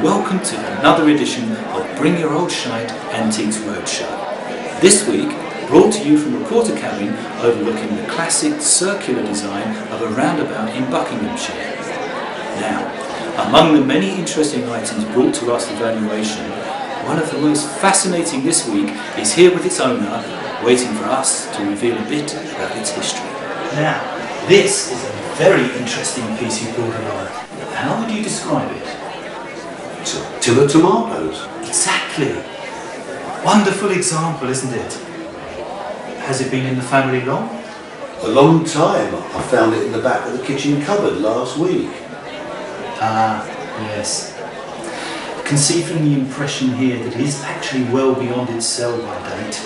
and welcome to another edition of Bring Your Old Shite Antiques Roadshow. This week, brought to you from a porter cabin overlooking the classic circular design of a roundabout in Buckinghamshire. Now, among the many interesting items brought to us for valuation, one of the most fascinating this week is here with its owner, waiting for us to reveal a bit about its history. Now, this is a very interesting piece you brought along. How would you describe it? It's a tin of tomatoes. Exactly. Wonderful example, isn't it? Has it been in the family long? A long time. I found it in the back of the kitchen cupboard last week. Ah, yes. I can see from the impression here that it is actually well beyond its sell-by date.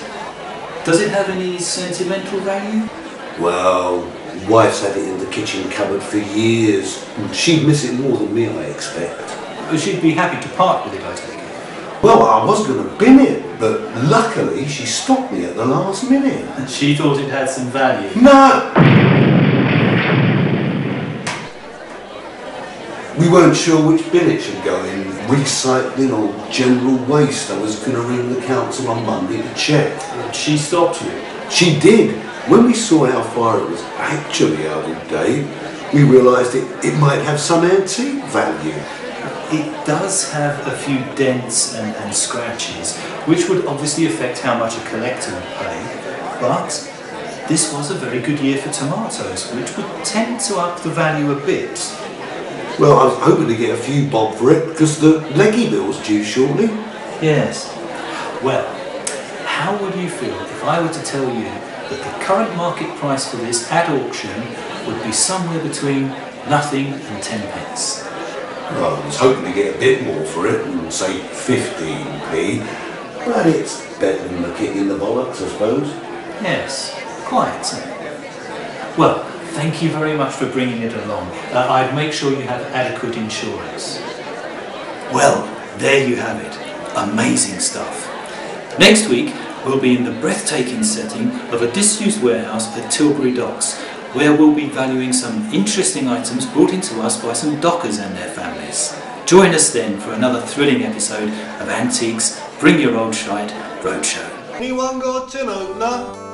Does it have any sentimental value? Well, wife's had it in the kitchen cupboard for years. She'd miss it more than me, I expect. She'd be happy to part with it, I take it. Well, I was going to bin it, but luckily she stopped me at the last minute. And she thought it had some value? No! We weren't sure which bin it should go in, recycling or general waste. I was going to ring the council on Monday to check. She stopped you? She did. When we saw how far it was actually out of date, we realised it might have some antique value. It does have a few dents and scratches, which would obviously affect how much a collector would pay, but this was a very good year for tomatoes, which would tend to up the value a bit. Well, I was hoping to get a few bob for it, because the leggy bill's due shortly. Yes. Well, how would you feel if I were to tell you that the current market price for this at auction would be somewhere between nothing and 10 pence? Well, I was hoping to get a bit more for it, and say 15p, but it's better than a kick in the bollocks, I suppose. Yes, quite. Well, thank you very much for bringing it along. I'd make sure you have adequate insurance. Well, there you have it. Amazing stuff. Next week, we'll be in the breathtaking setting of a disused warehouse at Tilbury Docks, where we'll be valuing some interesting items brought into us by some dockers and their families. Join us then for another thrilling episode of Antiques Bring Your Old Shite Roadshow. Anyone got an opener?